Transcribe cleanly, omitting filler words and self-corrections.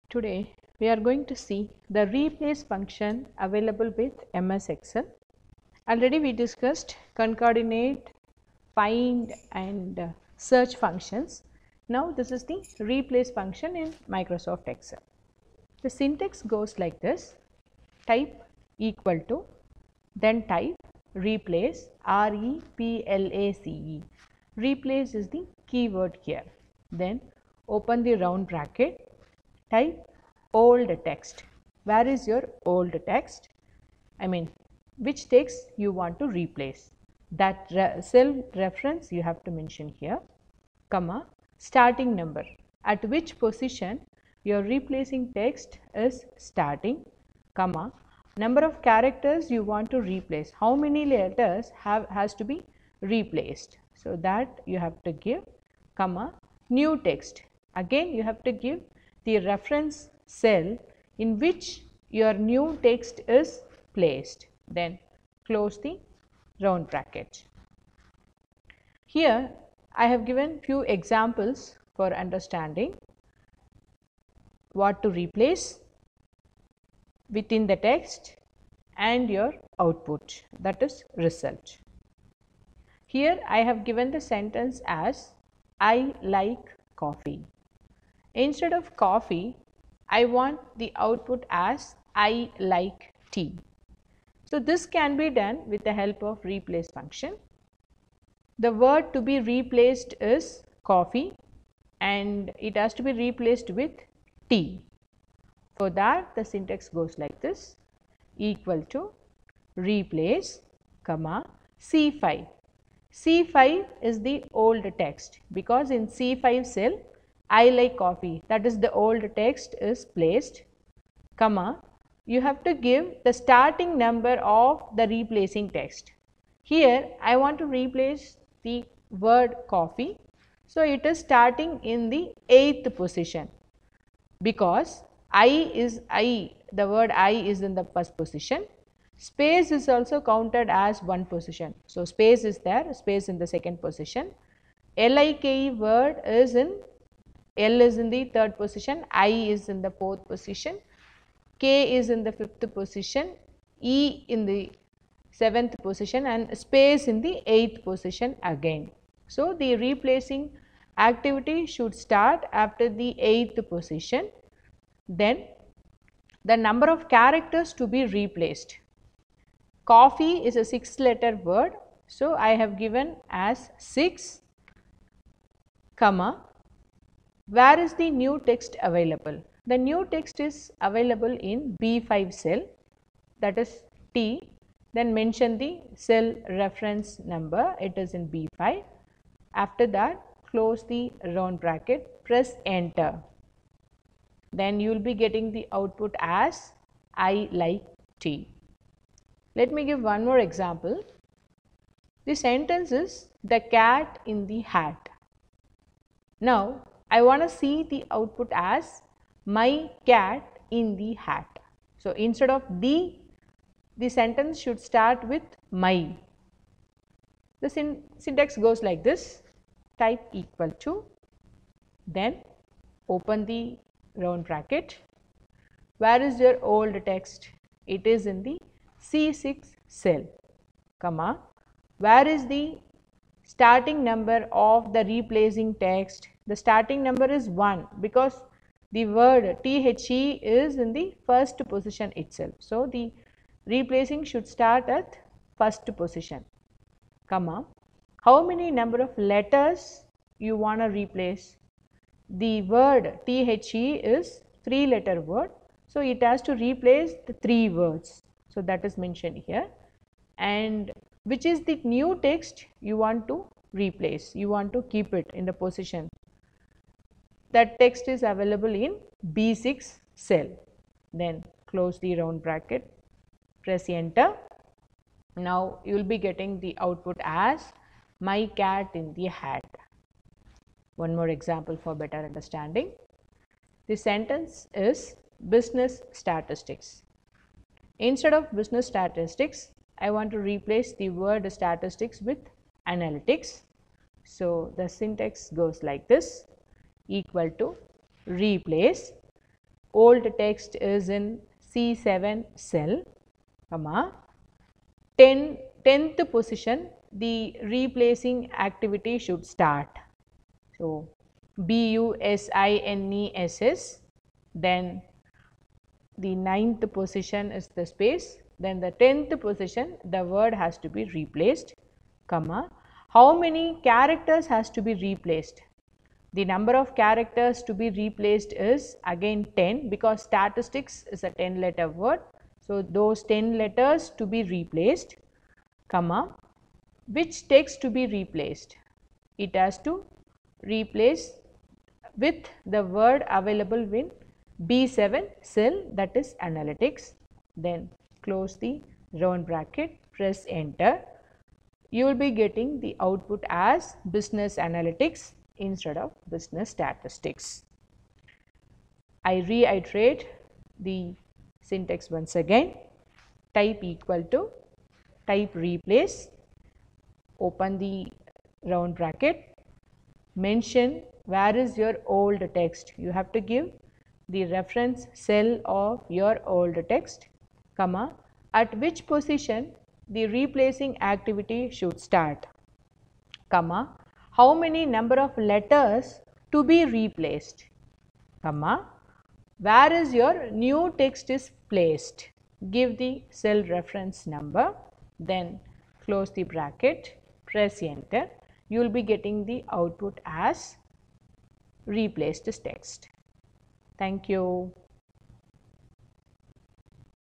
Today we are going to see the replace function available with MS Excel. Already we discussed concatenate, find and search functions. Now this is the replace function in Microsoft Excel. The syntax goes like this: type equal to, then type replace, R-E-P-L-A-C-E. Replace is the keyword here. Then open the round bracket, type old text. Where is your old text? I mean, which text you want to replace? That cell reference you have to mention here, comma, starting number. At which position your replacing text is starting, comma, number of characters you want to replace. How many letters has to be replaced? So that you have to give, comma, new text. Again you have to give the reference cell in which your new text is placed. Then close the round bracket. Here I have given few examples for understanding what to replace within the text and your output, that is result. Here I have given the sentence as I like coffee. Instead of coffee, I want the output as I like tea. So this can be done with the help of replace function. The word to be replaced is coffee and it has to be replaced with tea. For that the syntax goes like this: equal to replace, comma, C5. C5 is the old text because in C5 cell I like coffee, that is the old text is placed, comma, you have to give the starting number of the replacing text. Here I want to replace the word coffee, so it is starting in the 8th position because the word I is in the first position. Space is also counted as one position. So space is there, space in the second position. LIKE word is in, L is in the third position, I is in the fourth position, K is in the fifth position, E in the seventh position and space in the 8th position again. So the replacing activity should start after the 8th position. Then the number of characters to be replaced. Coffee is a 6-letter word, so I have given as 6, comma, where is the new text available? The new text is available in B5 cell, that is T. Then mention the cell reference number, it is in B5. After that close the round bracket, press enter. Then you will be getting the output as I like tea. Let me give one more example. The sentence is the cat in the hat. Now I want to see the output as my cat in the hat. So instead of the sentence should start with my. The syntax goes like this: type equal to, then open the round bracket. Where is your old text? It is in the C6 cell, comma, where is the starting number of the replacing text? The starting number is 1 because the word THE is in the first position itself. So the replacing should start at first position, comma, how many number of letters you want to replace? The word THE is 3-letter word, so it has to replace the 3 words. So that is mentioned here. And which is the new text you want to replace? You want to keep it in the position. That text is available in B6 cell. Then close the round bracket, press enter. Now you will be getting the output as my cat in the hat. One more example for better understanding. The sentence is business statistics. Instead of business statistics, I want to replace the word statistics with analytics. So the syntax goes like this: equal to replace, old text is in C7 cell, comma, 10th position the replacing activity should start. So, BUSINESS, then the 9th position is the space, then the 10th position the word has to be replaced, comma, how many characters has to be replaced? The number of characters to be replaced is again 10 because statistics is a 10 letter word. So, those 10 letters to be replaced, comma, which text to be replaced? It has to replace with the word available in B7 cell, that is analytics. Then close the round bracket, press enter. You will be getting the output as business analytics instead of business statistics. I reiterate the syntax once again. Type equal to, type replace, open the round bracket, mention where is your old text. You have to give the reference cell of your old text, comma, at which position the replacing activity should start, comma, how many number of letters to be replaced, comma, where is your new text is placed. Give the cell reference number, then close the bracket, press enter. You will be getting the output as replaced text. Thank you.